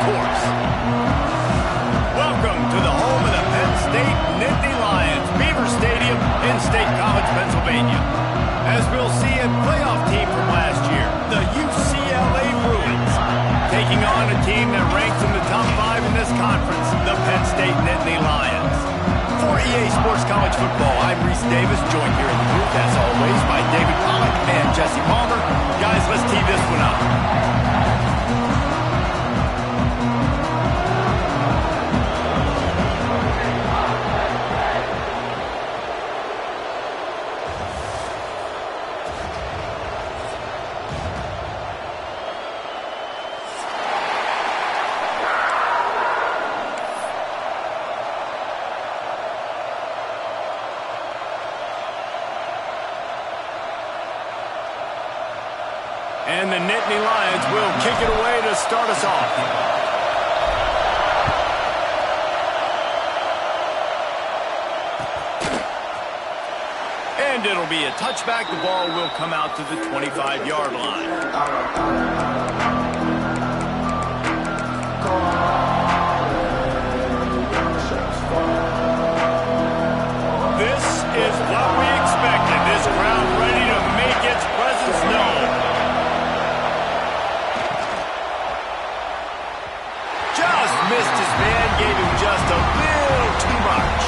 course. Welcome to the home of the Penn State Nittany Lions, Beaver Stadium in State College, Pennsylvania. As we'll see a playoff team from last year, the UCLA Bruins, taking on a team that ranks in the top 5 in this conference, the Penn State Nittany Lions. For EA Sports College Football, I'm Reese Davis, joined here in the booth, as always, by David Pollack and Jesse Palmer. Guys, let's tee this one up. And the Nittany Lions will kick it away to start us off. And it'll be a touchback. The ball will come out to the 25-yard line. This is what we expected. This crowd ready to make its presence known. Missed his man, gave him just a little too much.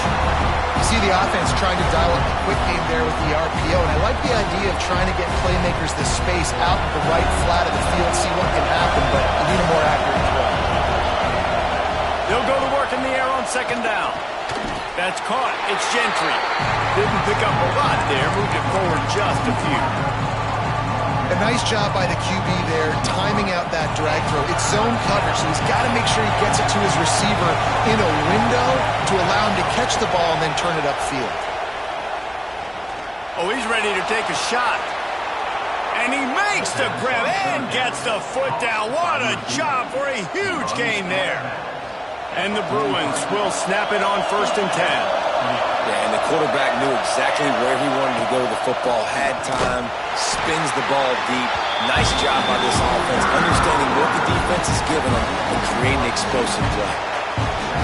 You see the offense trying to dial up the quick game there with the RPO, and I like the idea of trying to get playmakers this space out in the right flat of the field, see what can happen, but you need a more accurate throw. They'll go to work in the air on second down. That's caught. It's Gentry. Didn't pick up a lot there, moved it forward just a few. A nice job by the QB there, timing out that drag throw. It's zone coverage, so he's got to make sure he gets it to his receiver in a window to allow him to catch the ball and then turn it upfield. Oh, he's ready to take a shot. And he makes the grab and gets the foot down. What a job for a huge gain there. And the Bruins will snap it on 1st and 10. Yeah, and the quarterback knew exactly where he wanted to go with the football, had time, spins the ball deep. Nice job by this offense, understanding what the defense is giving them and creating explosive play.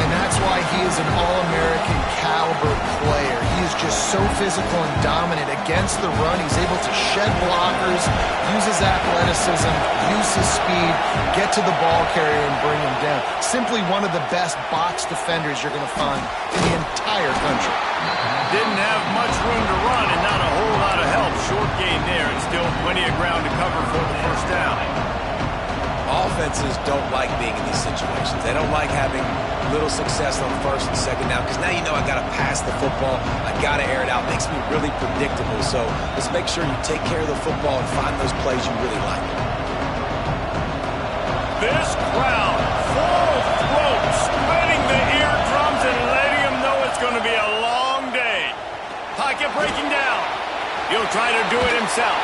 And that's why he is an All-American caliber player. He is just so physical and dominant against the run. He's able to shed blockers, use his athleticism, use his speed, get to the ball carrier and bring him down. Simply one of the best box defenders you're going to find in the entire country. Didn't have much room to run and not a whole lot of help. Short gain there and still plenty of ground to cover for the first down. Offenses don't like being in these situations. They don't like having little success on 1st and 2nd down because now you know I got to pass the football. I got to air it out. Makes me really predictable. So let's make sure you take care of the football and find those plays you really like. This crowd full throat, splitting the eardrums and letting them know it's going to be a long day. Pocket breaking down. He'll try to do it himself.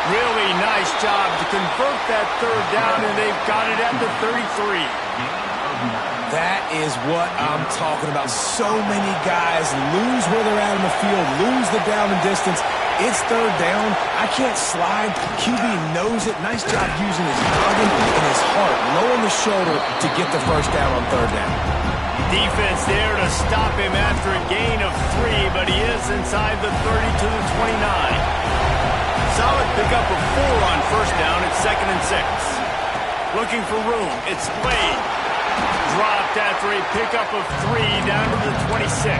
Really nice job to convert that 3rd down, and they've got it at the 33. That is what I'm talking about. So many guys lose where they're at in the field, lose the down and distance. It's 3rd down. I can't slide. QB knows it. Nice job using his noggin and his heart, lowering the shoulder to get the 1st down on 3rd down. Defense there to stop him after a gain of 3, but he is inside the 30 to the 29. Solid pickup of 4 on 1st down. It's 2nd and 6. Looking for room. It's Slade. Dropped after a pickup of 3 down to the 26.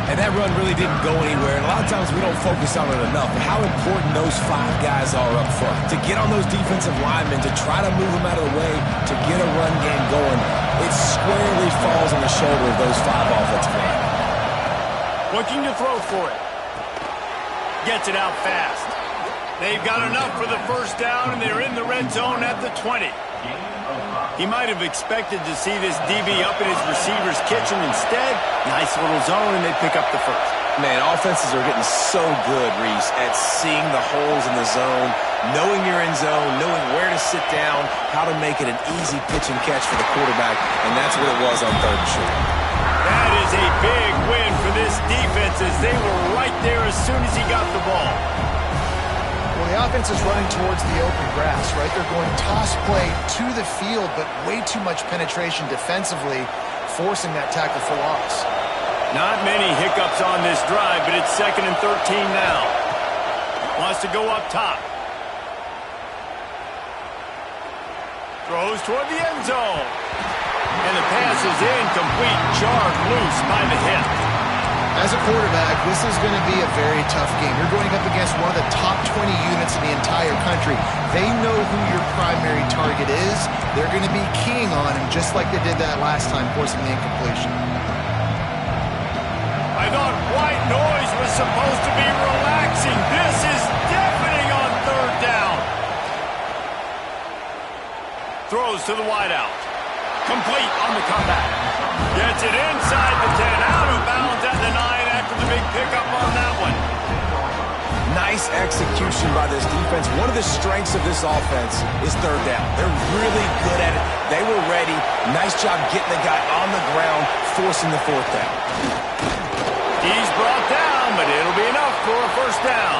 And that run really didn't go anywhere. And a lot of times we don't focus on it enough. But how important those 5 guys are up front. To get on those defensive linemen, to try to move them out of the way, to get a run game going. It squarely falls on the shoulder of those 5 offensive linemen. Looking to throw for it. Gets it out fast. They've got enough for the 1st down, and they're in the red zone at the 20. He might have expected to see this DB up in his receiver's kitchen. Instead, nice little zone, and they pick up the 1st. Man, offenses are getting so good, Reese, at seeing the holes in the zone, knowing you're in zone, knowing where to sit down, how to make it an easy pitch and catch for the quarterback, and that's what it was on 3rd and short. That is a big win for this defense as they were right there as soon as he got the ball. Well, the offense is running towards the open grass, right? They're going toss play to the field, but way too much penetration defensively, forcing that tackle for loss. Not many hiccups on this drive, but it's 2nd and 13 now. Wants to go up top. Throws toward the end zone. And the pass is incomplete, jarred loose by the hip. As a quarterback, this is going to be a very tough game. You're going up against one of the top 20 units in the entire country. They know who your primary target is. They're going to be keying on him just like they did that last time, forcing the incompletion. I thought white noise was supposed to be relaxing. This is deafening on 3rd down. Throws to the wideout. Complete on the comeback. Gets it inside the 10. Out of bounds at the 9 after the big pickup on that one. Nice execution by this defense. One of the strengths of this offense is 3rd down. They're really good at it. They were ready. Nice job getting the guy on the ground, forcing the 4th down. He's brought down, but it'll be enough for a 1st down.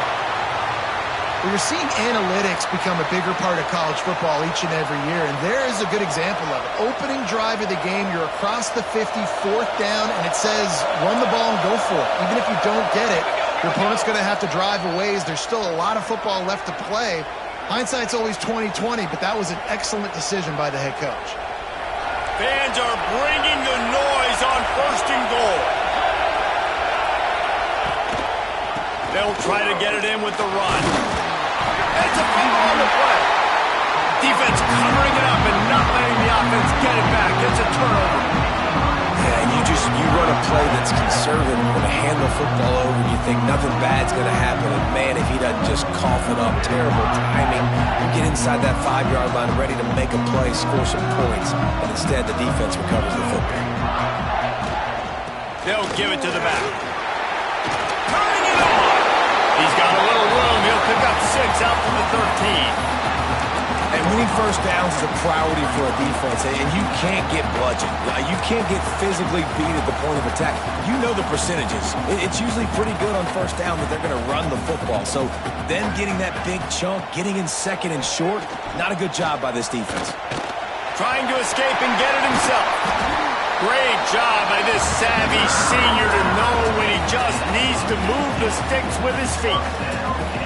We're seeing analytics become a bigger part of college football each and every year, and there is a good example of it. Opening drive of the game, you're across the 50, 4th down, and it says run the ball and go for it. Even if you don't get it, your opponent's going to have to drive a ways. There's still a lot of football left to play. Hindsight's always 20/20, but that was an excellent decision by the head coach. Fans are bringing the noise on 1st and goal. They'll try to get it in with the run. It's a fumble on the play. Defense covering it up and not letting the offense get it back. It's a turnover. Yeah, and you run a play that's conservative. You're going to hand the football over and you think nothing bad's going to happen. And man, if he doesn't just cough it up, terrible timing. You get inside that 5-yard line ready to make a play, score some points. And instead, the defense recovers the football. They'll give it to the back. Turning it on. He's got a little room. He'll pick up 6 out from the 13. And winning 1st downs is a priority for a defense, and you can't get bludgeoned. You can't get physically beat at the point of attack. You know the percentages. It's usually pretty good on 1st down that they're going to run the football. So then getting that big chunk, getting in 2nd and short, not a good job by this defense. Trying to escape and get it himself. Great job by this savvy senior to know when he just needs to move the sticks with his feet.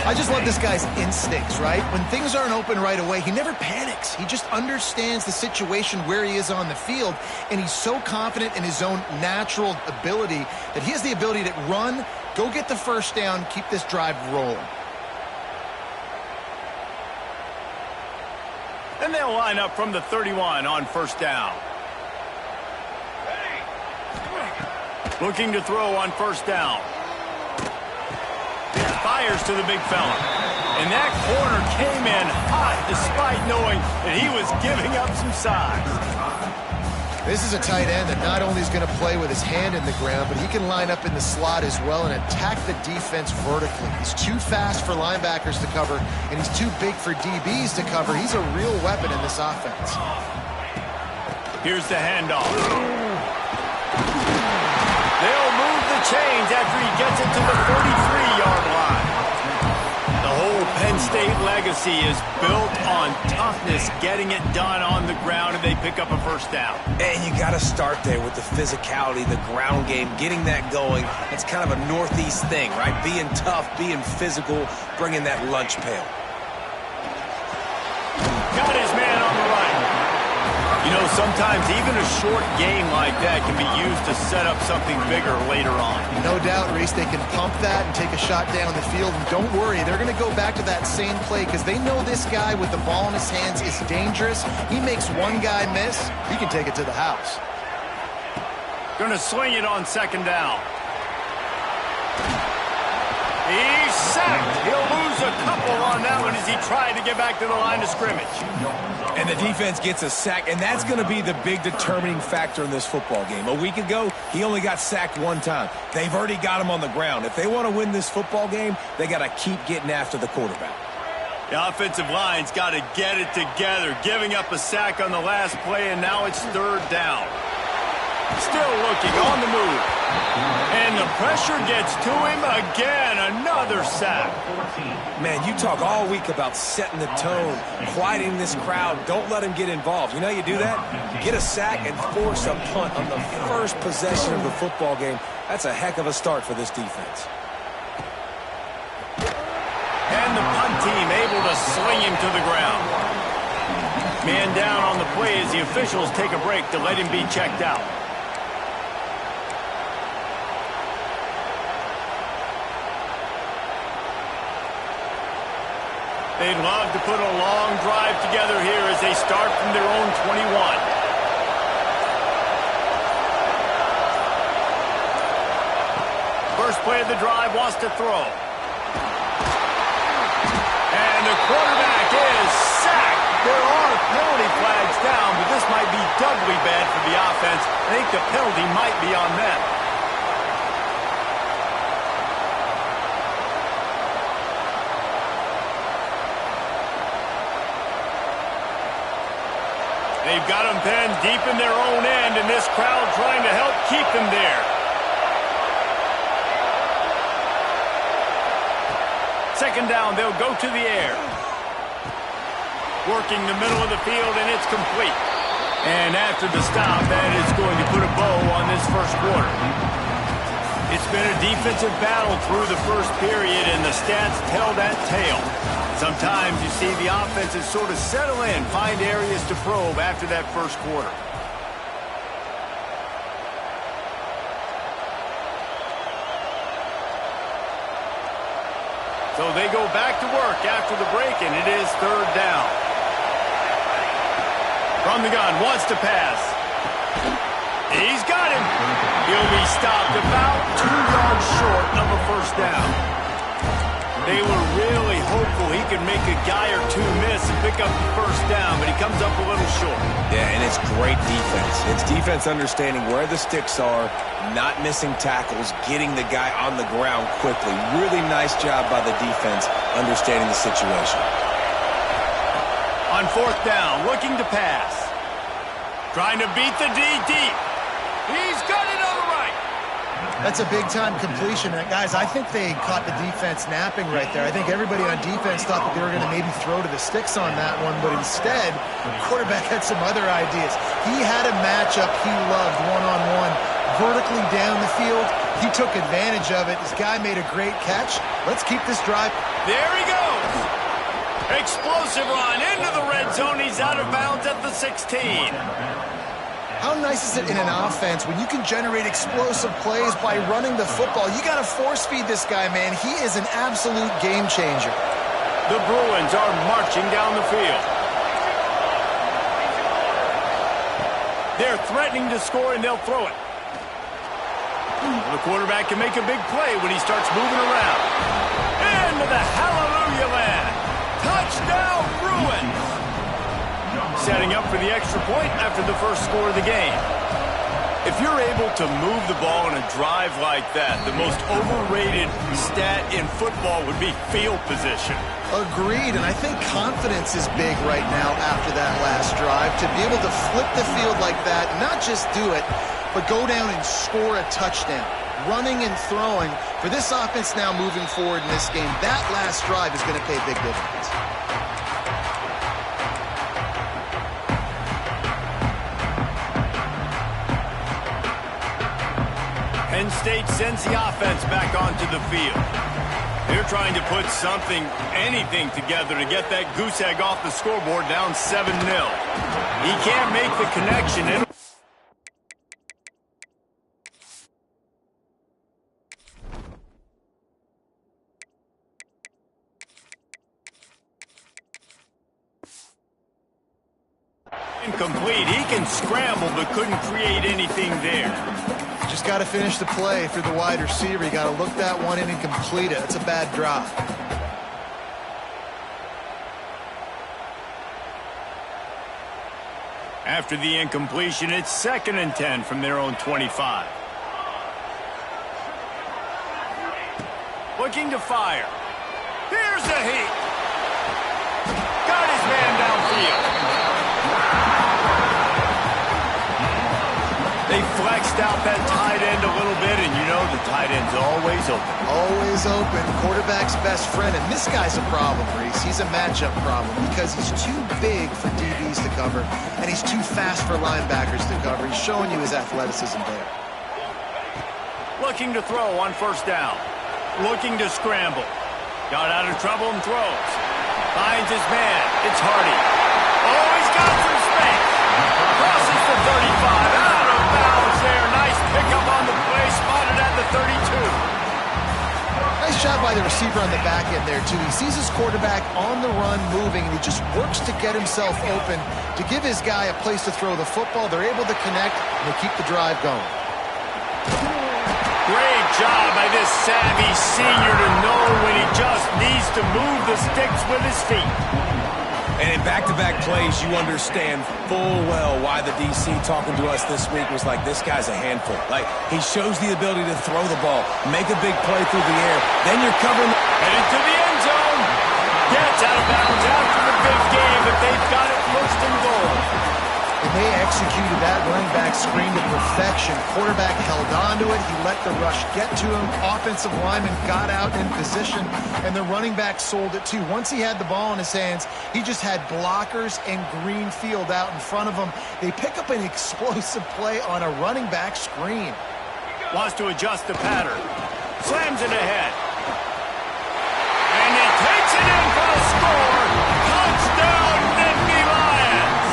I just love this guy's instincts, right? When things aren't open right away, he never panics. He just understands the situation where he is on the field, and he's so confident in his own natural ability that he has the ability to run, go get the 1st down, keep this drive rolling. And they'll line up from the 31 on 1st down. Looking to throw on 1st down. Fires to the big fella. And that corner came in hot despite knowing that he was giving up some size. This is a tight end that not only is going to play with his hand in the ground, but he can line up in the slot as well and attack the defense vertically. He's too fast for linebackers to cover, and he's too big for DBs to cover. He's a real weapon in this offense. Here's the handoff. They'll move the chains after he gets it to the 33-yard line. The whole Penn State legacy is built on toughness, getting it done on the ground, and they pick up a 1st down. And you got to start there with the physicality, the ground game, getting that going. It's kind of a Northeast thing, right? Being tough, being physical, bringing that lunch pail. Got his man on the right. You know, sometimes even a short game like that can be used to set up something bigger later on. No doubt, Reese, they can pump that and take a shot down the field. And don't worry, they're going to go back to that same play because they know this guy with the ball in his hands is dangerous. He makes one guy miss, he can take it to the house. Going to swing it on 2nd down. He's sacked. He'll lose a couple on that one as he tried to get back to the line of scrimmage. And the defense gets a sack, and that's going to be the big determining factor in this football game. A week ago, he only got sacked 1 time. They've already got him on the ground. If they want to win this football game, they got to keep getting after the quarterback. The offensive line's got to get it together, giving up a sack on the last play, and now it's 3rd down. Still looking on the move. And the pressure gets to him again. Another sack. Man, you talk all week about setting the tone, quieting this crowd. Don't let him get involved. You know you do that? Get a sack and force a punt on the first possession of the football game. That's a heck of a start for this defense. And the punt team able to sling him to the ground. Man down on the play as the officials take a break to let him be checked out. They'd love to put a long drive together here as they start from their own 21. First play of the drive, wants to throw. And the quarterback is sacked. There are penalty flags down, but this might be doubly bad for the offense. I think the penalty might be on them. They've got them pinned deep in their own end, and this crowd trying to help keep them there. Second down, they'll go to the air. Working the middle of the field, and it's complete. And after the stop, that is going to put a bow on this first quarter. It's been a defensive battle through the first period, and the stats tell that tale. Sometimes you see the offenses sort of settle in, find areas to probe after that first quarter. So they go back to work after the break, and it is third down. From the gun, wants to pass. He's got him. He'll be stopped about 2 yards short of a first down. They were really hopeful he could make a guy or two miss and pick up the first down, but he comes up a little short. Yeah, and it's great defense. It's defense understanding where the sticks are, not missing tackles, getting the guy on the ground quickly. Really nice job by the defense understanding the situation. On fourth down, looking to pass. Trying to beat the D deep. He's got it on the right. That's a big-time completion. Guys, I think they caught the defense napping right there. I think everybody on defense thought that they were going to maybe throw to the sticks on that one, but instead, the quarterback had some other ideas. He had a matchup he loved one-on-one, vertically down the field. He took advantage of it. This guy made a great catch. Let's keep this drive. There he goes. Explosive run into the red zone. He's out of bounds at the 16. How nice is it in an offense when you can generate explosive plays by running the football? You got to force feed this guy, man. He is an absolute game changer. The Bruins are marching down the field. They're threatening to score, and they'll throw it. The quarterback can make a big play when he starts moving around. Into the hallelujah land. Touchdown, Bruins! Setting up for the extra point after the first score of the game. If you're able to move the ball in a drive like that, the most overrated stat in football would be field position. Agreed, and I think confidence is big right now after that last drive. To be able to flip the field like that, not just do it, but go down and score a touchdown. Running and throwing. For this offense now moving forward in this game, that last drive is going to pay big dividends. Penn State sends the offense back onto the field. They're trying to put something, anything together to get that goose egg off the scoreboard down 7-0. He can't make the connection. Incomplete. He can scramble but couldn't create anything there. Just got to finish the play for the wide receiver. You got to look that one in and complete it. It's a bad drop. After the incompletion, it's 2nd and 10 from their own 25. Looking to fire. Here's the heat. Got his man downfield. They flex spaced out that tight end a little bit, and you know the tight end's always open. Always open. Quarterback's best friend. And this guy's a problem, Reese. He's a matchup problem because he's too big for DBs to cover, and he's too fast for linebackers to cover. He's showing you his athleticism there. Looking to throw on first down. Looking to scramble. Got out of trouble and throws. Finds his man. It's Hardy. Oh, he's got some space. Crosses the 35. Out of bounds there. Nice pickup on the play. Spotted at the 32. Nice job by the receiver on the back end there, too. He sees his quarterback on the run moving, and he just works to get himself open to give his guy a place to throw the football. They're able to connect, and they keep the drive going. Great job by this savvy senior to know when he just needs to move the sticks with his feet. And in back-to-back plays, you understand full well why the DC talking to us this week was like, this guy's a handful. Like, he shows the ability to throw the ball, make a big play through the air, then you're covering. Headed to the end zone. Gets out of bounds after the big game, but they've got it first and goal. And they executed that running back screen to perfection. Quarterback held on to it. He let the rush get to him. Offensive lineman got out in position, and the running back sold it too. Once he had the ball in his hands, he just had blockers and green field out in front of him. They pick up an explosive play on a running back screen. Wants to adjust the pattern. Slams it ahead. And he takes it in for a score. Touchdown, Nittany Lions.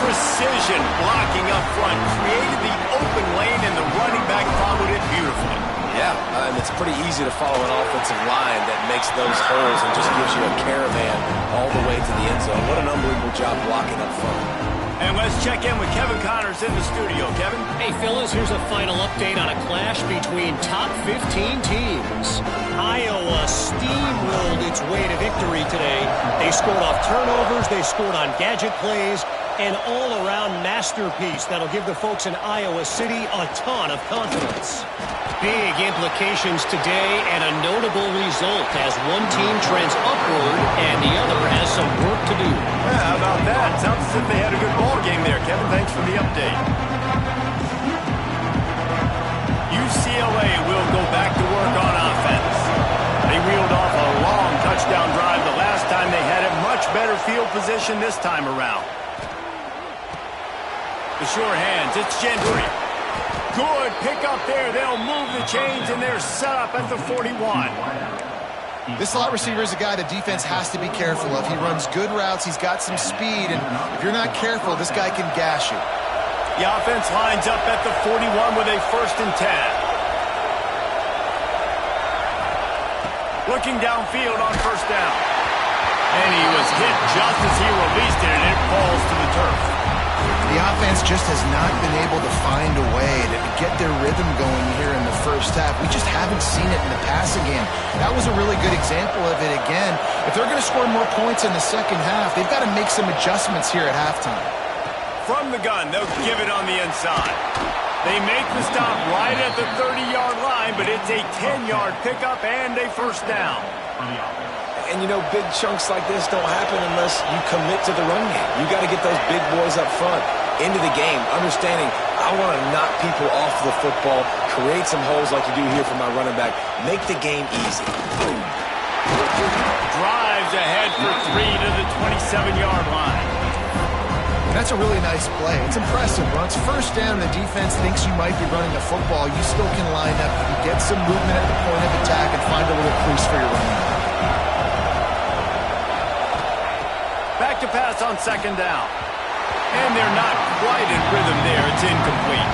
Precision blocking up front. Created the open lane, and the running back followed it beautifully. Yeah, and it's pretty easy to follow an offensive line that makes those holes and just gives you a caravan all the way to the end zone. What an unbelievable job blocking up front. And let's check in with Kevin Connors in the studio. Kevin? Hey, fellas, here's a final update on a clash between top 15 teams. Iowa steamrolled its way to victory today. They scored off turnovers, they scored on gadget plays, an all-around masterpiece that'll give the folks in Iowa City a ton of confidence. Big implications today and a notable result as one team trends upward and the other has some work to do. Yeah, how about that? Sounds as if they had a good ball game there, Kevin. Thanks for the update. UCLA will go back to work on offense. They reeled off a long touchdown drive the last time they had it. Much better field position this time around. The sure hands, it's Gentry. Good pickup there. They'll move the chains, and they're set up at the 41. This slot receiver is a guy the defense has to be careful of. He runs good routes. He's got some speed, and if you're not careful, this guy can gash you. The offense lines up at the 41 with a 1st and 10. Looking downfield on first down. And he was hit just as he released it, and it falls to the turf. The offense just has not been able to find a way to get their rhythm going here in the first half. We just haven't seen it in the passing game. That was a really good example of it again. If they're going to score more points in the second half, they've got to make some adjustments here at halftime. From the gun, they'll give it on the inside. They make the stop right at the 30-yard line, but it's a 10-yard pickup and a 1st down. And, you know, big chunks like this don't happen unless you commit to the run game. You got to get those big boys up front into the game, understanding I want to knock people off the football, create some holes like you do here for my running back, make the game easy. Drives ahead for 3 to the 27-yard line. That's a really nice play. It's impressive. When it's first down and the defense thinks you might be running the football, you still can line up. You can get some movement at the point of attack and find a little crease for your running back. Back to pass on 2nd down. And they're not quite in rhythm there. It's incomplete.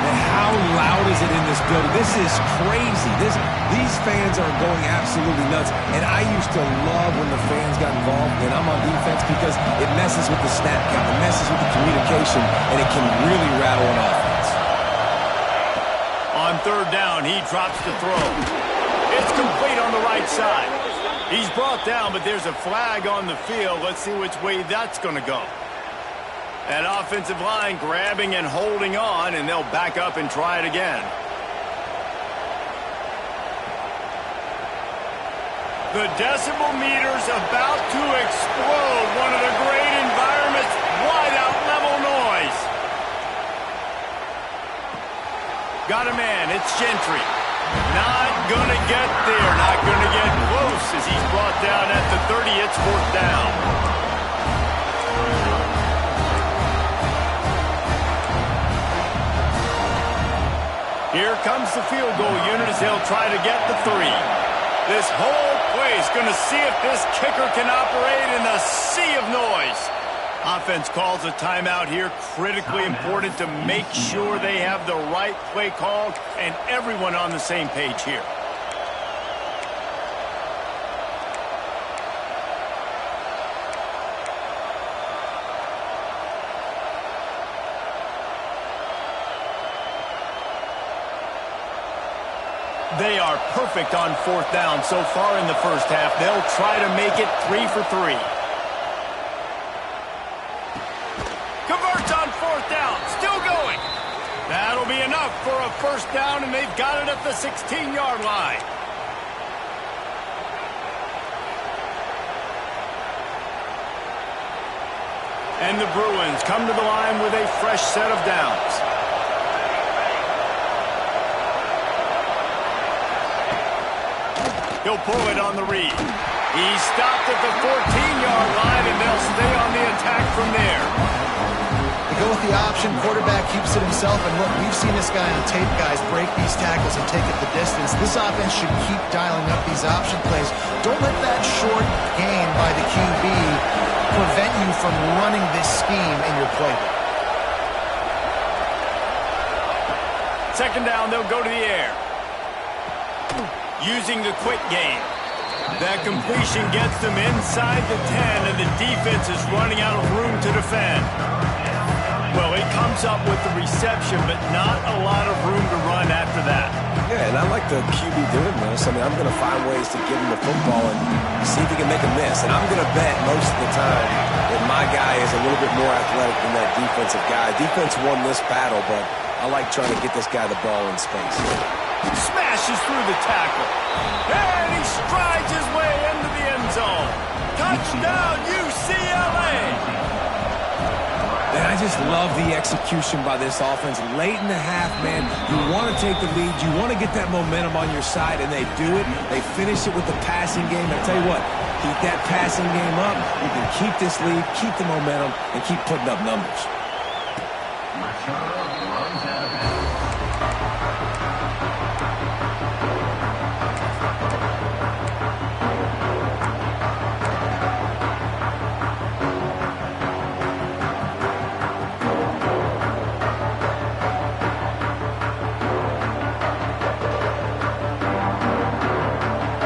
And how loud is it in this building? This is crazy. These fans are going absolutely nuts. And I used to love when the fans got involved when I'm on defense because it messes with the snap count. It messes with the communication, and it can really rattle an offense. On 3rd down, he drops the throw. It's complete on the right side. He's brought down, but there's a flag on the field. Let's see which way that's going to go. That offensive line grabbing and holding on, and they'll back up and try it again. The decibel meter's about to explode. One of the great environments, wide out level noise. got a man. It's Gentry. Not going to get there. Not going to get close as he's brought down at the 30. It's 4th down. Here comes the field goal unit as they'll try to get the 3. This whole play is going to see if this kicker can operate in the sea of noise. Offense calls a timeout here. Critically important to make sure they have the right play called and everyone on the same page here. They are perfect on 4th down so far in the first half. They'll try to make it 3 for 3. Converts on 4th down. Still going. That'll be enough for a first down, and they've got it at the 16-yard line. And the Bruins come to the line with a fresh set of downs. He'll pull it on the read. He's stopped at the 14-yard line, and they'll stay on the attack from there. They go with the option. Quarterback keeps it himself. And look, we've seen this guy on tape, guys, break these tackles and take it the distance. This offense should keep dialing up these option plays. Don't let that short gain by the QB prevent you from running this scheme in your playbook. 2nd down, they'll go to the air. Using the quick game. That completion gets them inside the 10, and the defense is running out of room to defend. Well, he comes up with the reception, but not a lot of room to run after that. Yeah, and I like the QB doing this. I mean, I'm going to find ways to give him the football and see if he can make a miss. And I'm going to bet most of the time that my guy is a little bit more athletic than that defensive guy. Defense won this battle, but I like trying to get this guy the ball in space. Smashes through the tackle. And he strides his way into the end zone. Touchdown, UCLA! And I just love the execution by this offense. Late in the half, man, you want to take the lead. You want to get that momentum on your side, and they do it. They finish it with the passing game. I tell you what, keep that passing game up. You can keep this lead, keep the momentum, and keep putting up numbers.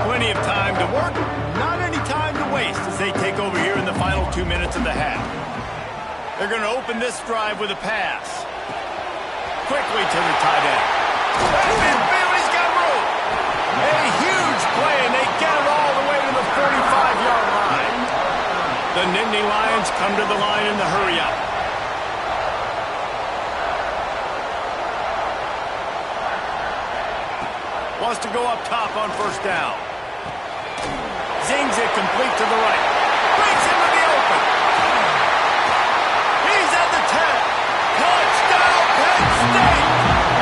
Plenty of time to work, not any time to waste as they take over here in the final 2 minutes of the half. They're going to open this drive with a pass. Quickly to the tight end. And Bailey's got room. A huge play, and they get it all the way to the 45-yard line. The Nittany Lions come to the line in the hurry-up. Wants to go up top on 1st down. Zings it complete to the right. Breaks into the open. He's at the 10. Touchdown, Penn State!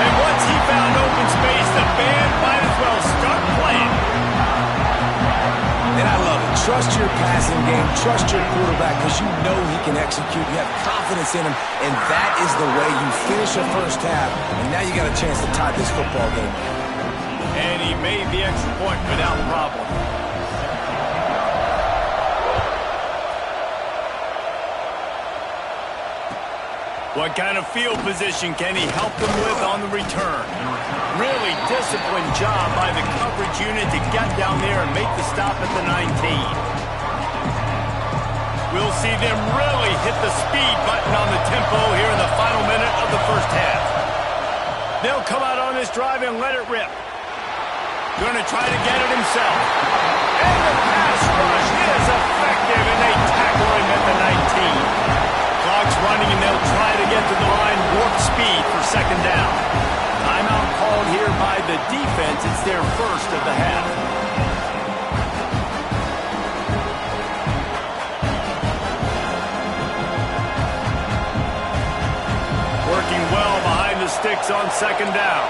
And once he found open space, the band might as well start playing. And I love it. Trust your passing game. Trust your quarterback because you know he can execute. You have confidence in him, and that is the way you finish a first half. And now you got a chance to tie this football game. And he made the extra point without problem. What kind of field position can he help them with on the return? Really disciplined job by the coverage unit to get down there and make the stop at the 19. We'll see them really hit the speed button on the tempo here in the final minute of the first half. They'll come out on this drive and let it rip. Going to try to get it himself. And the pass rush is effective, and they tackle him at the 19. Clock's running, and they'll try to get to the line warp speed for 2nd down. Timeout called here by the defense. It's their first of the half. Working well behind the sticks on 2nd down.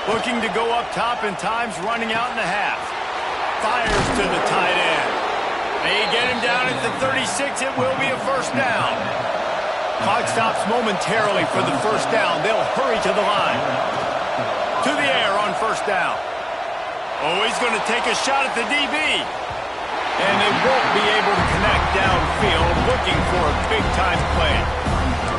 Looking to go up top, and time's running out in the half. Fires to the tight end. They get him down at the 36. It will be a first down. Clock stops momentarily for the first down. They'll hurry to the line. To the air on first down. Oh, he's going to take a shot at the DB. And they won't be able to connect downfield, looking for a big-time play.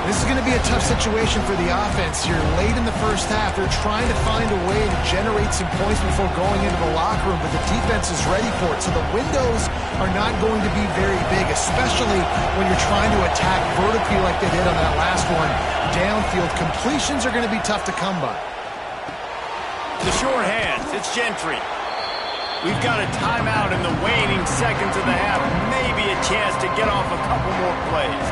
This is going to be a tough situation for the offense. You're late in the first half. They're trying to find a way to generate some points before going into the locker room, but the defense is ready for it. So the windows are not going to be very big, especially when you're trying to attack vertically like they did on that last one. Downfield completions are going to be tough to come by. The short hands, it's Gentry. We've got a timeout in the waning seconds of the half. Maybe a chance to get off a couple more plays.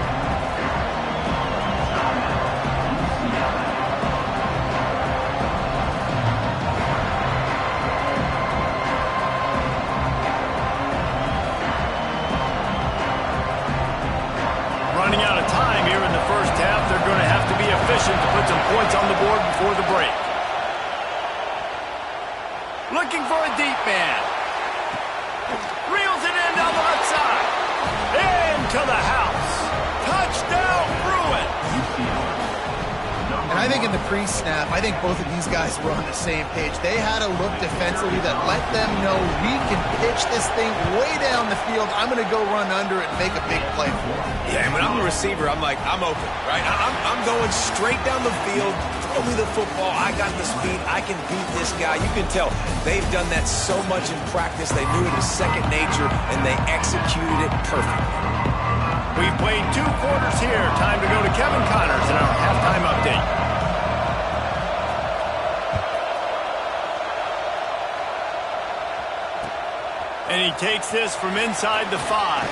Running out of time here in the first half. They're going to have to be efficient to put some points on the board before the break. Looking for a deep man. Reels it in down the left side. Into the house. Touchdown, Bruins. And I think in the pre-snap, I think both of these guys were on the same page. They had a look defensively that let them know we can pitch this thing way down the field. I'm going to go run under it and make a big play for it. Yeah, and when I'm the receiver, I'm like, I'm open, right? I'm going straight down the field. Throw me the football. I got the speed. I can beat this guy. You can tell they've done that so much in practice. They knew it was second nature, and they executed it perfectly. We've played 2 quarters here. Time to go to Kevin Connors in our halftime update. And he takes this from inside the 5.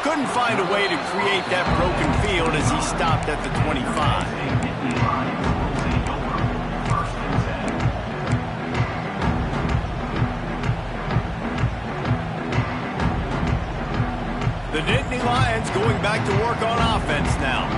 Couldn't find a way to create that broken field as he stopped at the 25. The Nittany Lions going back to work on offense now.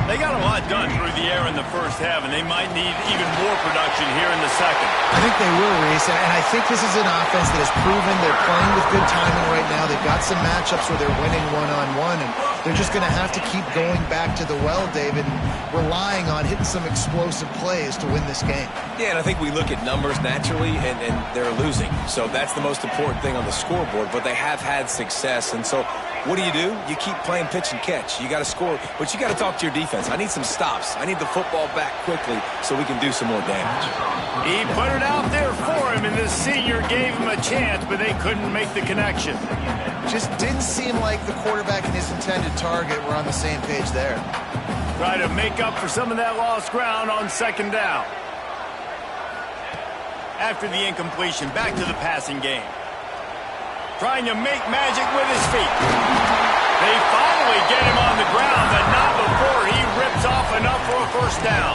They got a lot done through the air in the first half, and they might need even more production here in the second. I think they will, Reese, and I think this is an offense that has proven they're playing with good timing right now. They've got some matchups where they're winning one-on-one, and they're just going to have to keep going back to the well, David, and relying on hitting some explosive plays to win this game. Yeah, and I think we look at numbers naturally, and they're losing. So that's the most important thing on the scoreboard, but they have had success, and so what do? You keep playing pitch and catch. You got to score, but you got to talk to your defense. I need some stops. I need the football back quickly so we can do some more damage. He put it out there for him, and the senior gave him a chance, but they couldn't make the connection. Just didn't seem like the quarterback and his intended target were on the same page there. Try to make up for some of that lost ground on second down. After the incompletion, back to the passing game. Trying to make magic with his feet. They finally get him on the ground, but not before he rips off enough for a first down.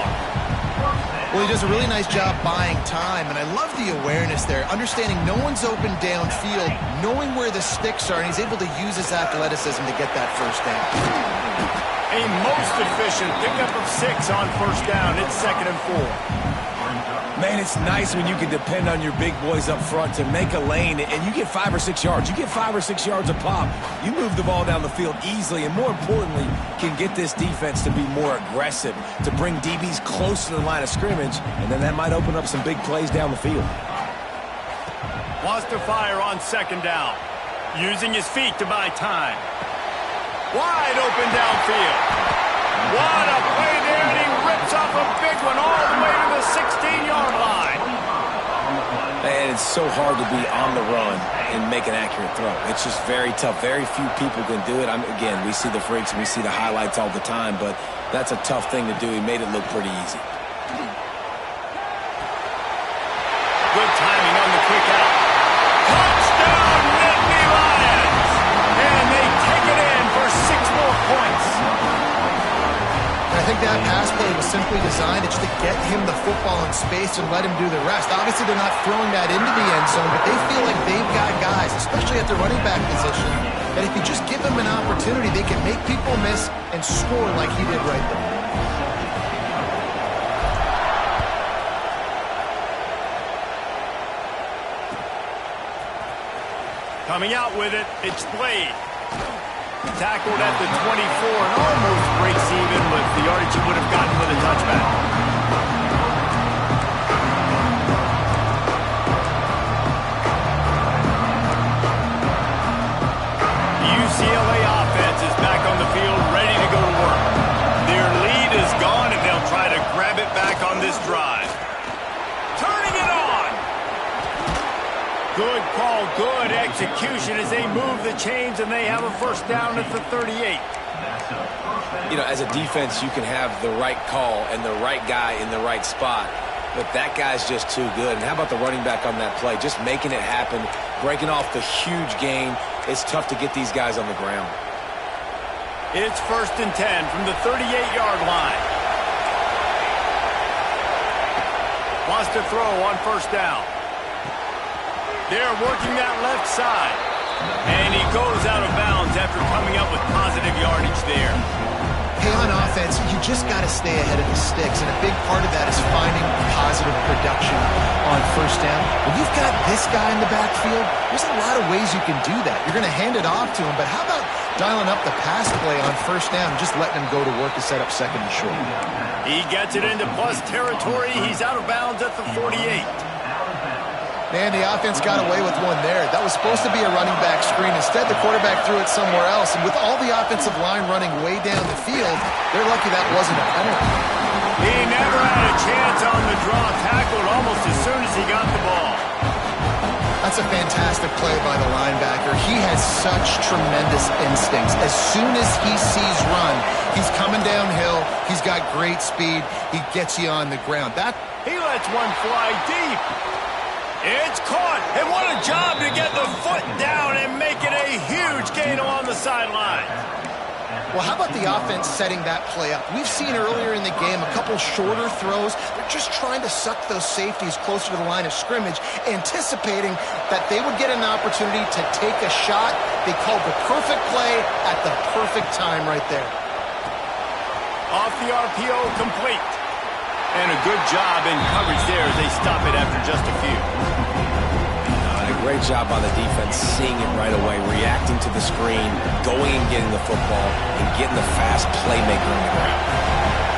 Well, he does a really nice job buying time, and I love the awareness there, understanding no one's open downfield, knowing where the sticks are, and he's able to use his athleticism to get that first down. A most efficient pickup of 6 on first down. It's 2nd and 4. Man, it's nice when you can depend on your big boys up front to make a lane, and you get 5 or 6 yards. You get 5 or 6 yards a pop. You move the ball down the field easily, and more importantly, can get this defense to be more aggressive, to bring DBs close to the line of scrimmage, and then that might open up some big plays down the field. Wants to fire on second down. Using his feet to buy time. Wide open downfield. What a play there, and he rips off a big one all the way to the 16-yard line. And it's so hard to be on the run and make an accurate throw. It's just very tough. Very few people can do it. Again, we see the freaks and we see the highlights all the time, but that's a tough thing to do. He made it look pretty easy. Good timing on the quick out. Touchdown, Nittany Lions! And they take it in for 6 more points. I think that pass play was simply designed just to get him the football in space and let him do the rest. Obviously, they're not throwing that into the end zone, but they feel like they've got guys, especially at the running back position, that if you just give them an opportunity, they can make people miss and score like he did right there. Coming out with it, it's Blade. Tackled at the 24 and almost breaks even with the yardage he would have gotten with a touchback. The UCLA offense is back on the field, ready to go to work. Their lead is gone, and they'll try to grab it back on this drive. Turning it on! Good call, good execution as they move the chains, and they have a first down at the 38. You know, as a defense, you can have the right call and the right guy in the right spot, but that guy's just too good. And how about the running back on that play? Just making it happen, breaking off the huge gain. It's tough to get these guys on the ground. It's 1st and 10 from the 38-yard line. Wants to throw on first down. They're working that left side. And he goes out of bounds after coming up with positive yardage there. Hey, on offense, you just got to stay ahead of the sticks, and a big part of that is finding positive production on first down. When you've got this guy in the backfield, there's a lot of ways you can do that. You're going to hand it off to him, but how about dialing up the pass play on first down and just letting him go to work to set up second and short? He gets it into plus territory. He's out of bounds at the 48. Man, the offense got away with one there. That was supposed to be a running back screen. Instead, the quarterback threw it somewhere else. And with all the offensive line running way down the field, they're lucky that wasn't a penalty. He never had a chance on the draw. Tackled almost as soon as he got the ball. That's a fantastic play by the linebacker. He has such tremendous instincts. As soon as he sees run, he's coming downhill. He's got great speed. He gets you on the ground. He lets one fly deep. It's caught, and what a job to get the foot down and make it a huge gain along the sideline. Well, how about the offense setting that play up? We've seen earlier in the game a couple shorter throws. They're just trying to suck those safeties closer to the line of scrimmage, anticipating that they would get an opportunity to take a shot. They called the perfect play at the perfect time right there. Off the RPO, complete. And a good job in coverage there as they stop it after just a few. A great job by the defense, seeing it right away, reacting to the screen, going and getting the football, and getting the fast playmaker on the ground.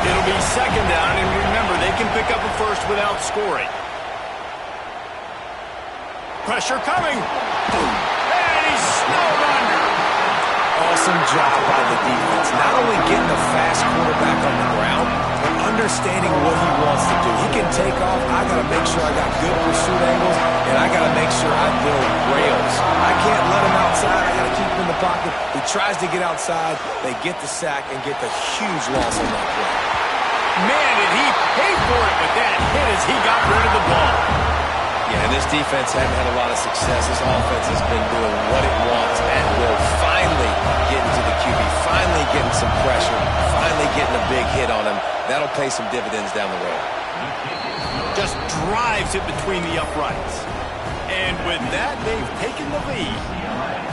It'll be second down, and remember, they can pick up a first without scoring. Pressure coming. And he's snowed under. Awesome job by the defense. Not only getting the fast quarterback on the ground, but understanding what he wants to do. He can take off. I got to make sure I got good pursuit angles, and I got to make sure I build rails. I can't let him outside. I got to keep him in the pocket. He tries to get outside. They get the sack and get the huge loss on that play. Man, did he pay for it with that hit as he got rid of the ball. Yeah, and this defense hadn't had a lot of success. This offense has been doing what it wants and will finally get into the QB, finally getting some pressure, finally getting a big hit on him. That'll pay some dividends down the road. Just drives it between the uprights. And with that, they've taken the lead.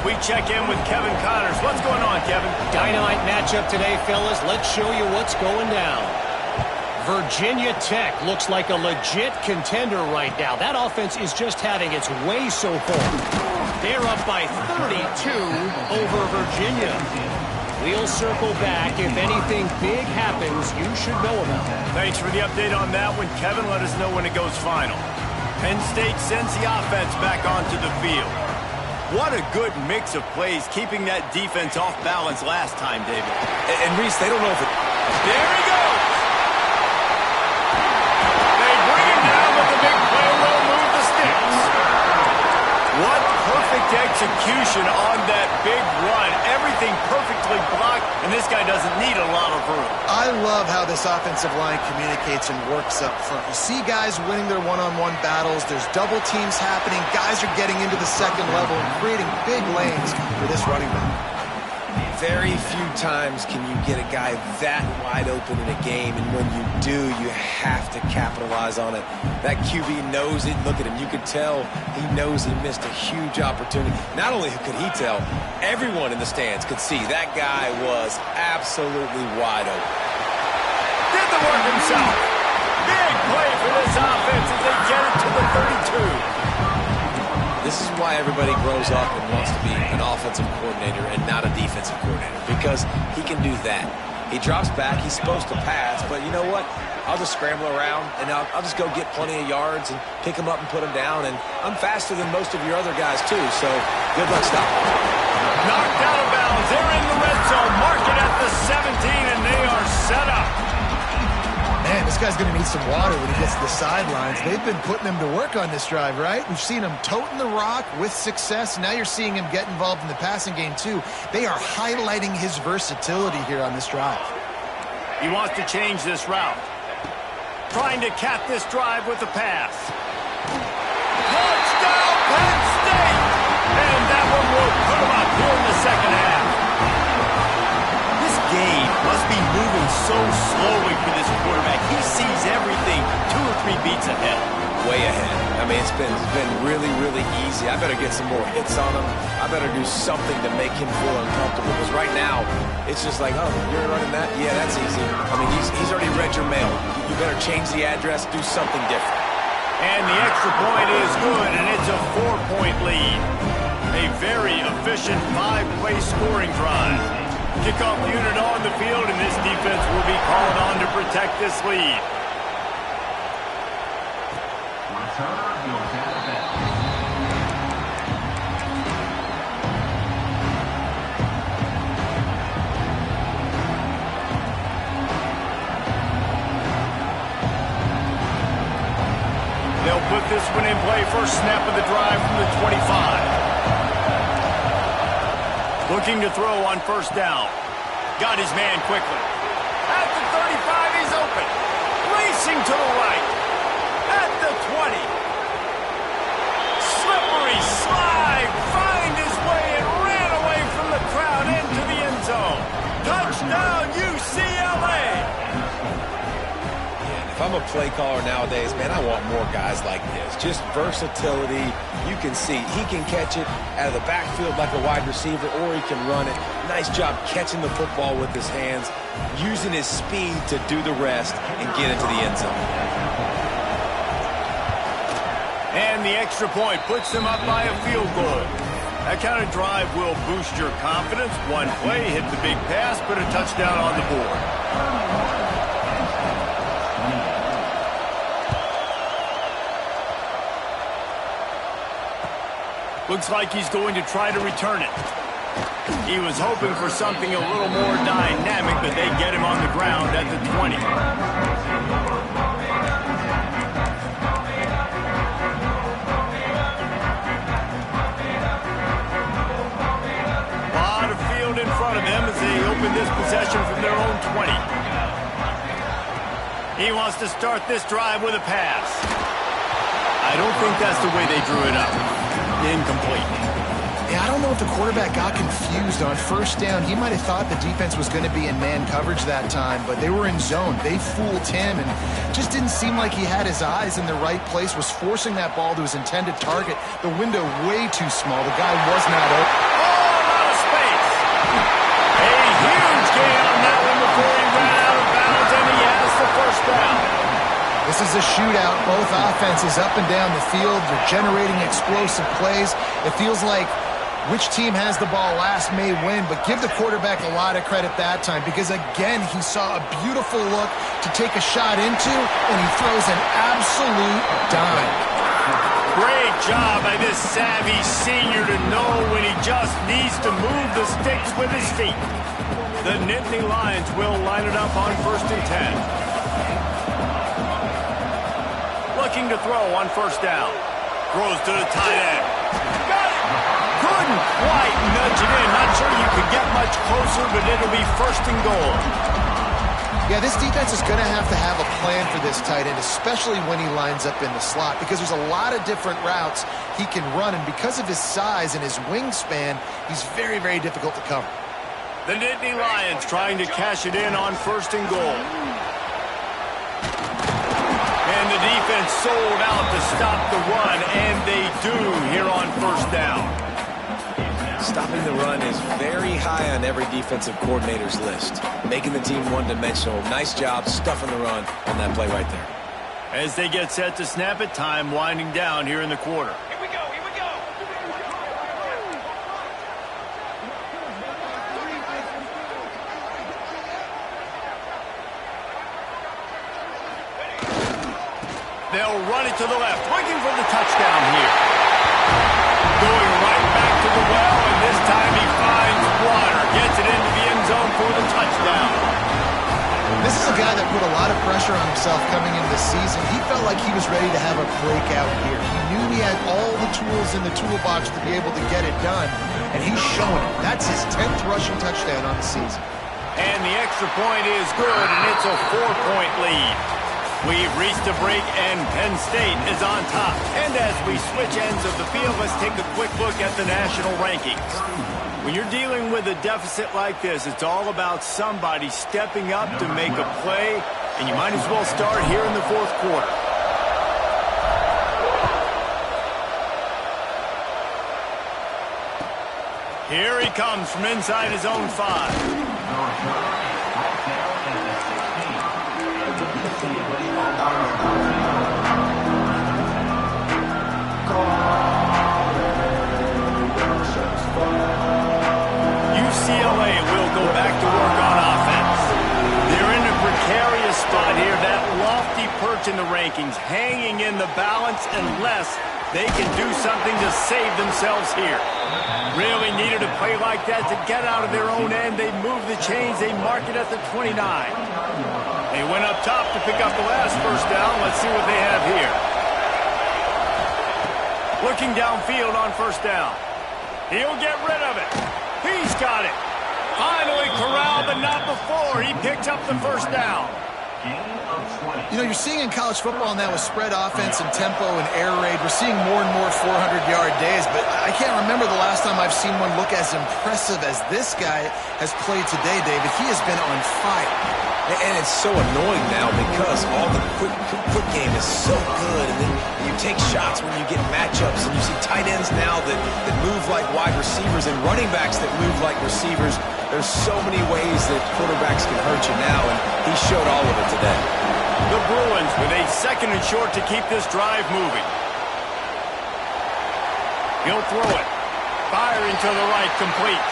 We check in with Kevin Connors. What's going on, Kevin? Dynamite matchup today, fellas. Let's show you what's going down. Virginia Tech looks like a legit contender right now. That offense is just having its way so far. They're up by 32 over Virginia. We'll circle back. If anything big happens, you should know about it. Thanks for the update on that one, Kevin. Let us know when it goes final. Penn State sends the offense back onto the field. What a good mix of plays, keeping that defense off balance last time, David. And Reese, they don't know if it... There he goes! They bring him down with the big play. Will move the sticks. What perfect execution on that big run. Everything perfectly blocked, and this guy doesn't need a lot of room. I love how this offensive line communicates and works up front. You see guys winning their one-on-one battles. There's double teams happening. Guys are getting into the second level and creating big lanes for this running back. Very few times can you get a guy that wide open in a game, and when you do, you have to capitalize on it. That QB knows it. Look at him. You could tell he knows he missed a huge opportunity. Not only could he tell, everyone in the stands could see that guy was absolutely wide open. Did the work himself. Big play for this offense as they get it to the 32. this is why everybody grows up and wants to be an offensive coordinator and not a defensive coordinator, because he can do that. He drops back. He's supposed to pass, but you know what? I'll just scramble around, and I'll just go get plenty of yards and pick them up and put them down, and I'm faster than most of your other guys, too, so good luck stopping. Knocked out of bounds. They're in the red zone. Mark it at the 17, and they are set up. Man, this guy's going to need some water when he gets to the sidelines. They've been putting him to work on this drive, right? We've seen him toting the rock with success. Now you're seeing him get involved in the passing game, too. They are highlighting his versatility here on this drive. He wants to change this route. Trying to cap this drive with a pass. Touchdown, Penn State! And that one will put him up here in the second half. This game must be moving so slowly for this quarterback. He sees everything 2 or 3 beats ahead. Way ahead. I mean, it's been really, really easy. I better get some more hits on him. I better do something to make him feel uncomfortable, because right now, it's just like, oh, you're running that? Yeah, that's easy. I mean, he's already read your mail. You better change the address, do something different. And the extra point is good, and it's a 4-point lead. A very efficient 5-play scoring drive. Kickoff unit on the field, and this defense will be called on to protect this lead. They'll put this one in play. First snap of the drive from the 25. Looking to throw on first down. Got his man quickly. At the 35, he's open. Racing to the right. At the 20. Slippery slide. Find his way and ran away from the crowd into the end zone. Touchdown, UCLA. If I'm a play caller nowadays, man, I want more guys like this. Just versatility. You can see he can catch it out of the backfield like a wide receiver, or he can run it. Nice job catching the football with his hands, using his speed to do the rest and get into the end zone. And the extra point puts them up by a field goal. That kind of drive will boost your confidence. One play, hit the big pass, put a touchdown on the board. Looks like he's going to try to return it. He was hoping for something a little more dynamic, but they get him on the ground at the 20. A lot of field in front of them as they open this possession from their own 20. He wants to start this drive with a pass. I don't think that's the way they drew it up. Incomplete. Yeah, I don't know if the quarterback got confused on first down. He might have thought the defense was going to be in man coverage that time, but they were in zone. They fooled him and just didn't seem like he had his eyes in the right place, was forcing that ball to his intended target. The window way too small. The guy was not open. Oh, out of space. A huge gain on that one before he ran out of bounds, and he has the first down. This is a shootout. Both offenses up and down the field. They're generating explosive plays. It feels like which team has the ball last may win, but give the quarterback a lot of credit that time, because, again, he saw a beautiful look to take a shot into, and he throws an absolute dime. Great job by this savvy senior to know when he just needs to move the sticks with his feet. The Nittany Lions will line it up on 1st and 10. Looking to throw on first down. Throws to the tight end. Got it! Couldn't quite nudge it in. Not sure you could get much closer, but it'll be 1st and goal. Yeah, this defense is going to have a plan for this tight end, especially when he lines up in the slot, because there's a lot of different routes he can run, and because of his size and his wingspan, he's very, very difficult to cover. The Nittany Lions trying to cash it in on 1st and goal. And the defense sold out to stop the run, and they do here on 1st down. Stopping the run is very high on every defensive coordinator's list. Making the team one-dimensional. Nice job stuffing the run on that play right there. As they get set to snap it, time winding down here in the quarter. Here we go, here we go. They'll run it to the left, looking for the touchdown here. Going right back to the well, and this time he finds water. Gets it into the end zone for the touchdown. This is a guy that put a lot of pressure on himself coming into the season. He felt like he was ready to have a breakout here. He knew he had all the tools in the toolbox to be able to get it done, and he's showing it. That's his 10th rushing touchdown on the season. And the extra point is good, and it's a 4-point lead. We've reached a break, and Penn State is on top. And as we switch ends of the field, let's take a quick look at the national rankings. When you're dealing with a deficit like this, it's all about somebody stepping up to make a play, and you might as well start here in the fourth quarter. Here he comes from inside his own 5. UCLA will go back to work on offense. They're in a precarious spot here, that lofty perch in the rankings, hanging in the balance unless they can do something to save themselves here. Really needed a play like that to get out of their own end. They move the chains. They mark it at the 29. They went up top to pick up the last first down. Let's see what they have here. Looking downfield on first down. He'll get rid of it. He's got it. Finally corralled, but not before. He picked up the first down. You know, you're seeing in college football now with spread offense and tempo and air raid, we're seeing more and more 400-yard days, but I can't remember the last time I've seen one look as impressive as this guy has played today, David. He has been on fire. And it's so annoying now because all the quick game is so good, and then you take shots when you get matchups, and you see tight ends now that move like wide receivers and running backs that move like receivers. There's so many ways that quarterbacks can hurt you now, and he showed all of it today. The Bruins with a 2nd and short to keep this drive moving. He'll throw it. Firing to the right, complete.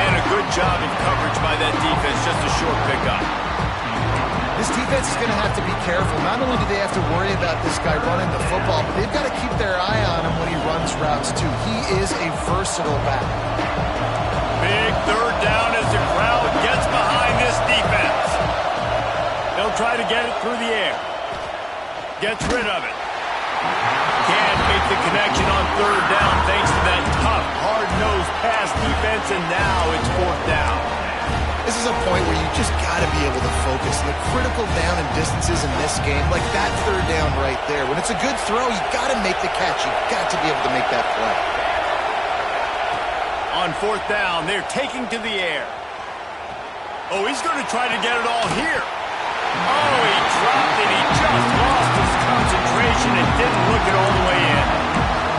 And a good job in coverage by that defense, just a short pickup. This defense is going to have to be careful. Not only do they have to worry about this guy running the football, but they've got to keep their eye on him when he runs routes, too. He is a versatile back. Big third down as the crowd gets behind this defense. They'll try to get it through the air. Gets rid of it. Can't make the connection on third down thanks to that tough, hard-nosed pass defense, and now it's fourth down. This is a point where you just got to be able to focus. The critical down and distances in this game, like that third down right there. When it's a good throw, you got to make the catch. You got to be able to make that play. On fourth down, they're taking to the air. Oh, he's going to try to get it all here. Oh, he dropped it. He just lost his concentration and didn't look it all the way in.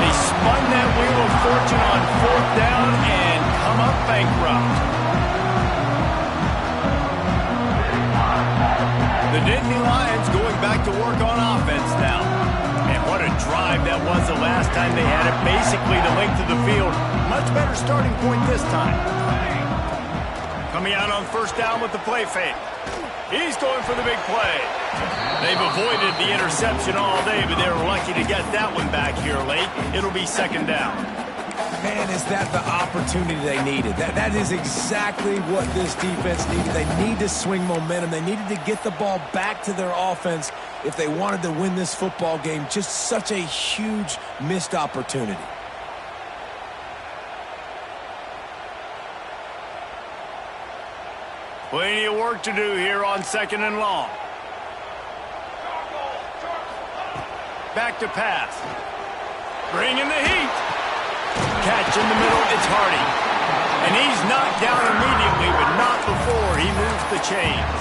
They spun that wheel of fortune on fourth down and come up bankrupt. The Nittany Lions going back to work on offense now. And what a drive that was the last time they had it. Basically the length of the field. Much better starting point this time. Coming out on first down with the play fake. He's going for the big play. They've avoided the interception all day, but they were lucky to get that one back here late. It'll be second down. Man, is that the opportunity they needed? That is exactly what this defense needed. They need to swing momentum. They needed to get the ball back to their offense if they wanted to win this football game. Just such a huge missed opportunity. Plenty of work to do here on 2nd and long. Back to pass. Bringing the heat. Catch in the middle, it's Hardy. And he's knocked down immediately, but not before he moves the chains.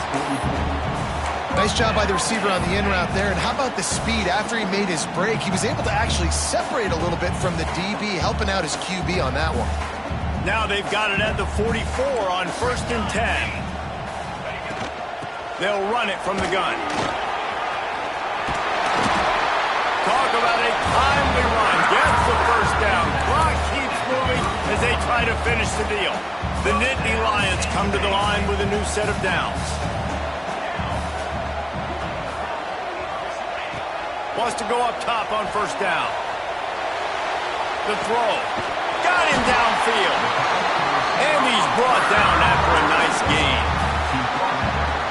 Nice job by the receiver on the in route there. And how about the speed? After he made his break, he was able to actually separate a little bit from the DB, helping out his QB on that one. Now they've got it at the 44 on 1st and 10. They'll run it from the gun. Talk about a timely run. Gets the first down. Clock keeps moving as they try to finish the deal. The Nittany Lions come to the line with a new set of downs. Wants to go up top on first down. The throw. Got him downfield. And he's brought down after a nice gain.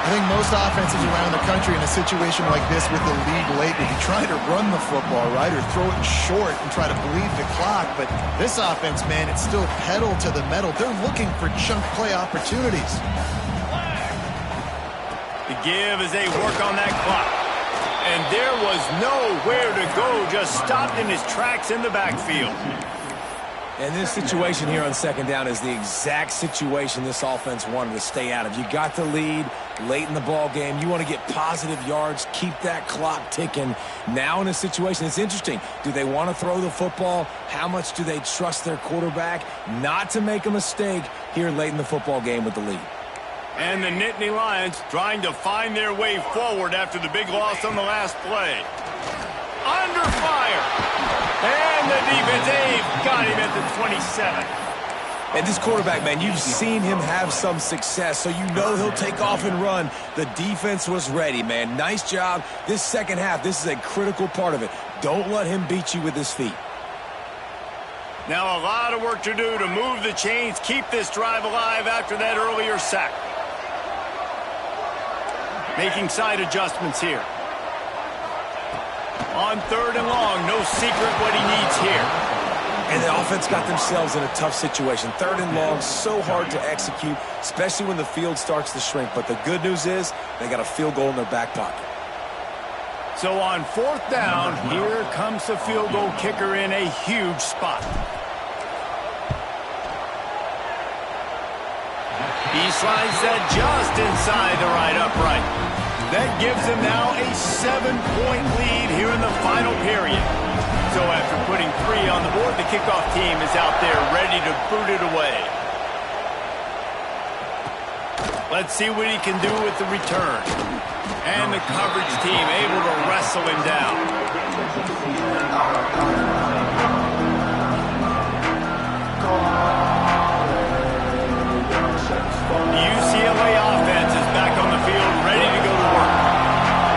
I think most offenses around the country in a situation like this with the lead late would be trying to run the football, right, or throw it short and try to bleed the clock. But this offense, man, it's still pedal to the metal. They're looking for chunk play opportunities. The give as they work on that clock. And there was nowhere to go, just stopped in his tracks in the backfield. And this situation here on second down is the exact situation this offense wanted to stay out of. You got the lead late in the ball game. You want to get positive yards, keep that clock ticking. Now in a situation, it's interesting. Do they want to throw the football? How much do they trust their quarterback not to make a mistake here late in the football game with the lead? And the Nittany Lions trying to find their way forward after the big loss on the last play. Under fire. And the defense, they've got him at the 27. And this quarterback, man, you've seen him have some success, so you know he'll take off and run. The defense was ready, man. Nice job. This second half, this is a critical part of it. Don't let him beat you with his feet. Now a lot of work to do to move the chains, keep this drive alive after that earlier sack. Making side adjustments here. On third and long, no secret what he needs here. And the offense got themselves in a tough situation. Third and long, so hard to execute, especially when the field starts to shrink. But the good news is they got a field goal in their back pocket. So on fourth down, here comes the field goal kicker in a huge spot. He slides that just inside the right upright. That gives him now a 7-point lead here in the final period. So after putting 3 on the board, the kickoff team is out there ready to boot it away. Let's see what he can do with the return. And the coverage team able to wrestle him down. The UCLA offense is back on the field, ready to go to work.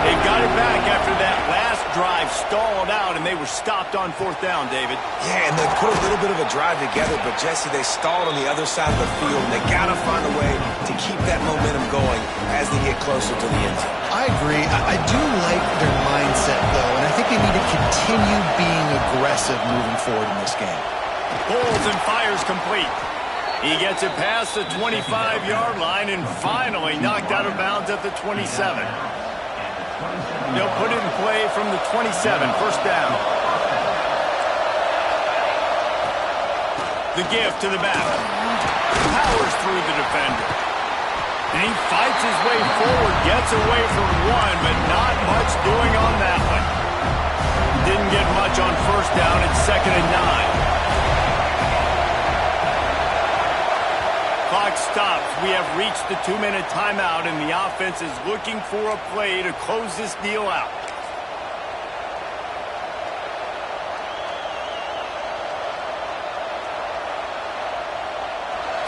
They got it back after that last drive stalled out, and they were stopped on fourth down, David. Yeah, and they put a little bit of a drive together, but, Jesse, they stalled on the other side of the field, and they got to find a way to keep that momentum going as they get closer to the end zone. I agree. I do like their mindset, though, and I think they need to continue being aggressive moving forward in this game. Pulls and fires complete. He gets it past the 25-yard line and finally knocked out of bounds at the 27. They'll put it in play from the 27, first down. The give to the back. Powers through the defender. And he fights his way forward, gets away from one, but not much doing on that one. Didn't get much on first down. It's 2nd and 9. Clock stops. We have reached the 2-minute timeout, and the offense is looking for a play to close this deal out.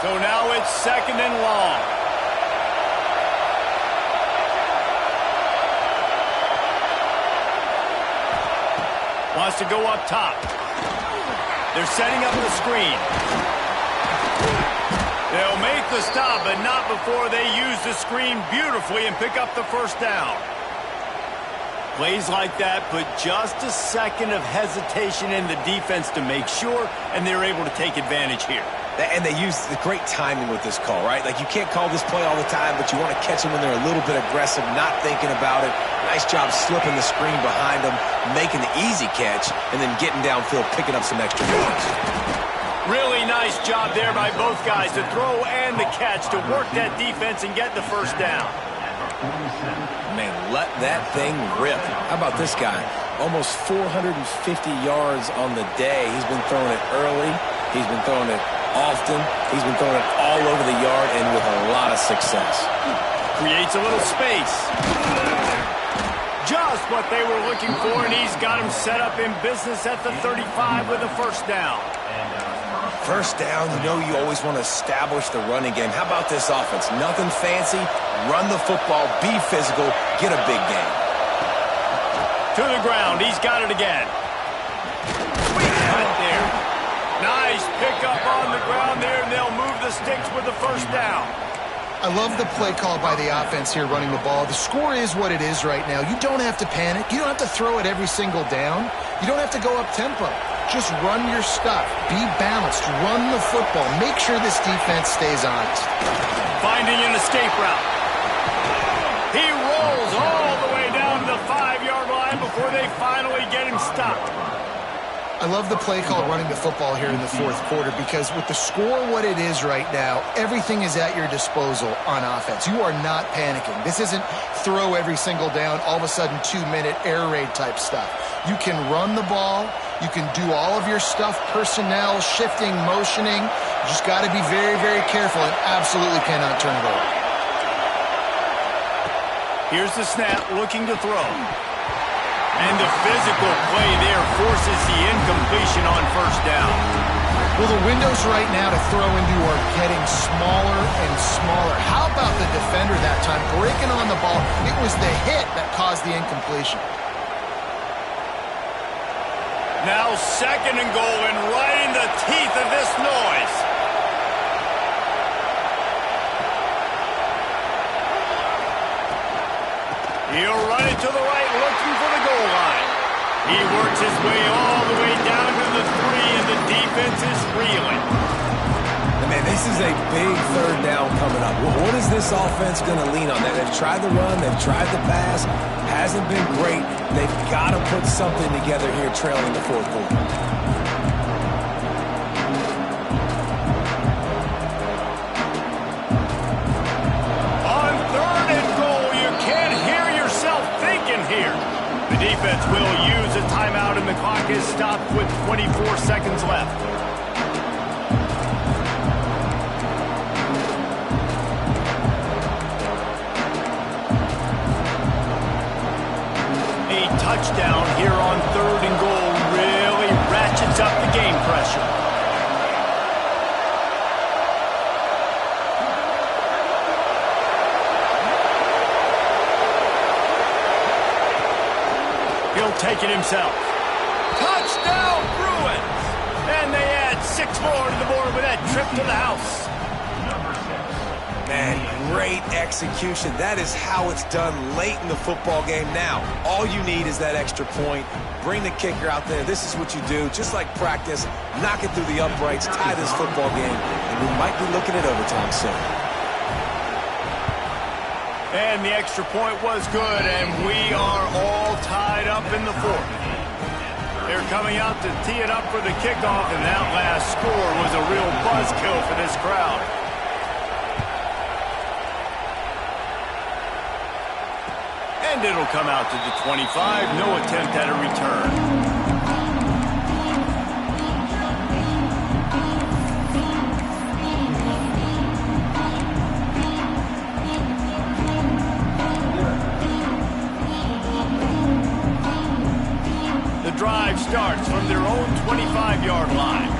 So now it's 2nd and long. Wants to go up top. They're setting up the screen. They'll make the stop, but not before they use the screen beautifully and pick up the first down. Plays like that put just a second of hesitation in the defense to make sure, and they're able to take advantage here. And they use the great timing with this call, right? Like, you can't call this play all the time, but you want to catch them when they're a little bit aggressive, not thinking about it. Nice job slipping the screen behind them, making the easy catch, and then getting downfield, picking up some extra yards. Really nice job there by both guys to throw and the catch to work that defense and get the first down. Man, let that thing rip. How about this guy? Almost 450 yards on the day. He's been throwing it early. He's been throwing it often. He's been throwing it all over the yard and with a lot of success. Creates a little space. Just what they were looking for, and he's got him set up in business at the 35 with a first down. First down, you know you always want to establish the running game. How about this offense? Nothing fancy. Run the football, be physical, get a big game. To the ground. He's got it again. Sweet cut there. Nice pickup on the ground there, and they'll move the sticks with the first down. I love the play call by the offense here running the ball. The score is what it is right now. You don't have to panic. You don't have to throw it every single down. You don't have to go up tempo. Just run your stuff. Be balanced. Run the football. Make sure this defense stays honest. Finding an escape route. He rolls all the way down to the 5-yard line before they finally get him stopped. I love the play call running the football here in the fourth quarter because with the score what it is right now, everything is at your disposal on offense. You are not panicking. This isn't throw every single down, all of a sudden 2-minute air raid type stuff. You can run the ball. You can do all of your stuff, personnel, shifting, motioning. You just got to be very, very careful and absolutely cannot turn it over. Here's the snap, looking to throw. And the physical play there forces the incompletion on first down. Well, the windows right now to throw into are getting smaller and smaller. How about the defender that time breaking on the ball? It was the hit that caused the incompletion. Now 2nd and goal, and right in the teeth of this noise. He'll run it to the right, looking for the goal line. He works his way all the way down to the 3, and the defense is reeling. Man, this is a big 3rd down coming up. What is this offense going to lean on? They've tried the run, they've tried the pass. Hasn't been great. They've got to put something together here trailing the 4th quarter. On 3rd and goal, you can't hear yourself thinking here. The defense will use a timeout, and the clock is stopped with 24 seconds left. Touchdown here on 3rd and goal really ratchets up the game pressure. He'll take it himself. Touchdown Bruins! And they add 6 more to the board with that trip to the house. Man, great execution. That is how it's done late in the football game. Now, all you need is that extra point. Bring the kicker out there. This is what you do. Just like practice, knock it through the uprights, tie this football game, and we might be looking at overtime soon. And the extra point was good, and we are all tied up in the 4th. They're coming out to tee it up for the kickoff, and that last score was a real buzzkill for this crowd. And it'll come out to the 25. No attempt at a return. The drive starts from their own 25-yard line.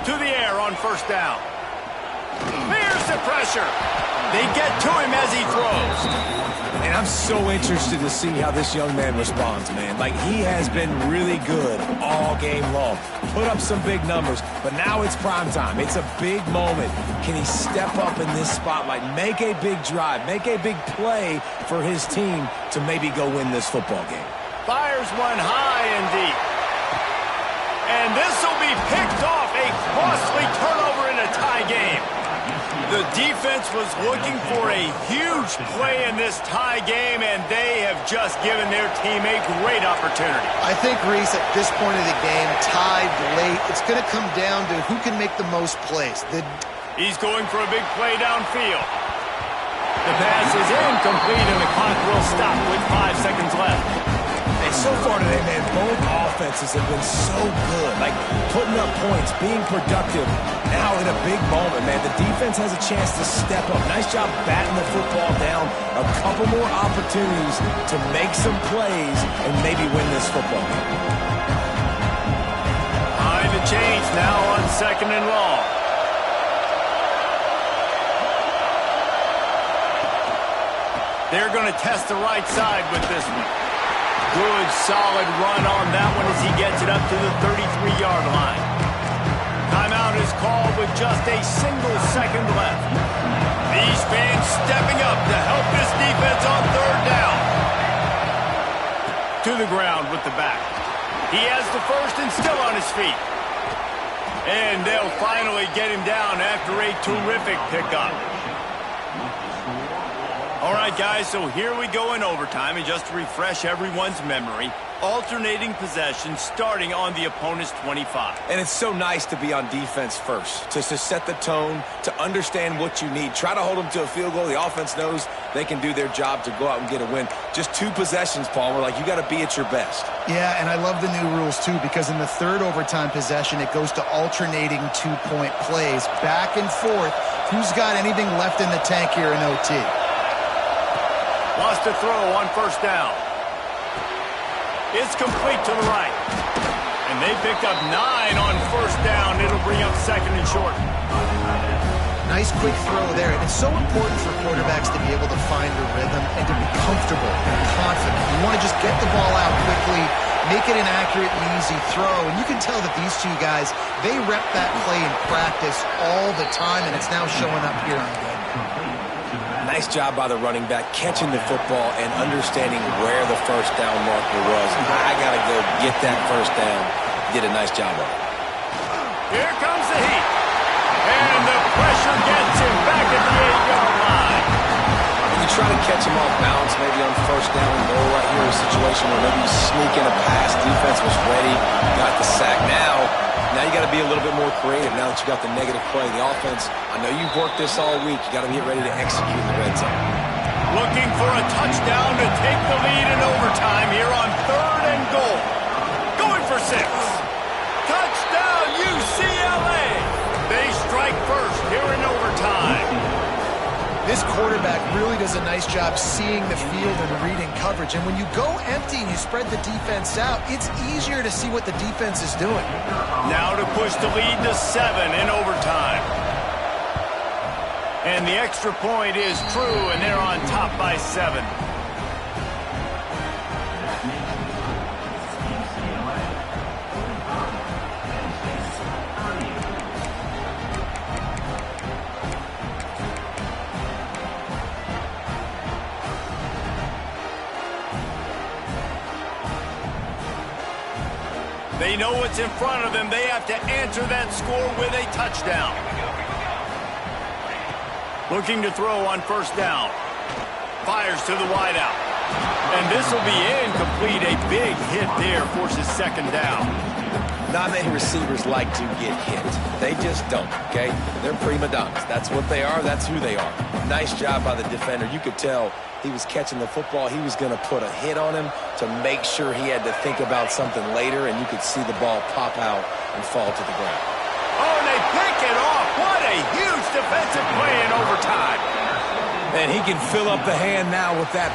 To the air on first down. Here's the pressure. They get to him as he throws. And I'm so interested to see how this young man responds, man. Like, he has been really good all game long. Put up some big numbers, but now it's prime time. It's a big moment. Can he step up in this spotlight, make a big drive, make a big play for his team to maybe go win this football game? Fires one high and deep. And this will be picked off. A costly turnover in a tie game. The defense was looking for a huge play in this tie game, and they have just given their team a great opportunity. I think, Reese, at this point of the game, tied late, it's going to come down to who can make the most plays. He's going for a big play downfield. The pass is incomplete, and the clock will stop with 5 seconds left. And so far today, man, both offenses have been so good. Like, putting up points, being productive. Now in a big moment, man, the defense has a chance to step up. Nice job batting the football down. A couple more opportunities to make some plays and maybe win this football game. Behind the chains now on 2nd and long. They're going to test the right side with this one. Good, solid run on that one as he gets it up to the 33-yard line. Timeout is called with just a single second left. These fans stepping up to help this defense on third down. To the ground with the back. He has the first and still on his feet. And they'll finally get him down after a terrific pickup. All right, guys, so here we go in overtime. And just to refresh everyone's memory, alternating possession starting on the opponent's 25. And it's so nice to be on defense first, to set the tone, to understand what you need. Try to hold them to a field goal. The offense knows they can do their job to go out and get a win. Just 2 possessions, Paul. We're like, you got to be at your best. Yeah, and I love the new rules, too, because in the third overtime possession, it goes to alternating 2-point plays, back and forth. Who's got anything left in the tank here in OT? Wants to throw on first down. It's complete to the right. And they pick up 9 on first down. It'll bring up second and short. Nice quick throw there. And it's so important for quarterbacks to be able to find the rhythm and to be comfortable and confident. You want to just get the ball out quickly, make it an accurate and easy throw. And you can tell that these two guys, they rep that play in practice all the time, and it's now showing up here on the game. Nice job by the running back, catching the football and understanding where the first down marker was. I got to go get that first down. Did a nice job of it. Here comes the heat. And the pressure gets him back at the 8-yard line. And you try to catch him off balance, maybe on first down and goal right here, a situation where maybe you sneak in a pass, defense was ready, got the sack. Now you got to be a little bit more creative now that you got the negative play. The offense, I know you've worked this all week. You got to get ready to execute in the red zone. Looking for a touchdown to take the lead in overtime here on third and goal. Going for 6. Touchdown, UCLA. They strike first here in overtime. This quarterback really does a nice job seeing the field and reading coverage. And when you go empty and you spread the defense out, it's easier to see what the defense is doing. Now to push the lead to 7 in overtime. And the extra point is true, and they're on top by 7. They know what's in front of them. They have to answer that score with a touchdown. Looking to throw on first down. Fires to the wideout. And this will be incomplete. A big hit there forces second down. Not many receivers like to get hit. They just don't, okay? They're prima donnas. That's what they are. That's who they are. Nice job by the defender. You could tell he was catching the football. He was going to put a hit on him to make sure he had to think about something later, and you could see the ball pop out and fall to the ground. Oh, and they pick it off. What a huge defensive play in overtime. And he can fill up the hand now with that pick.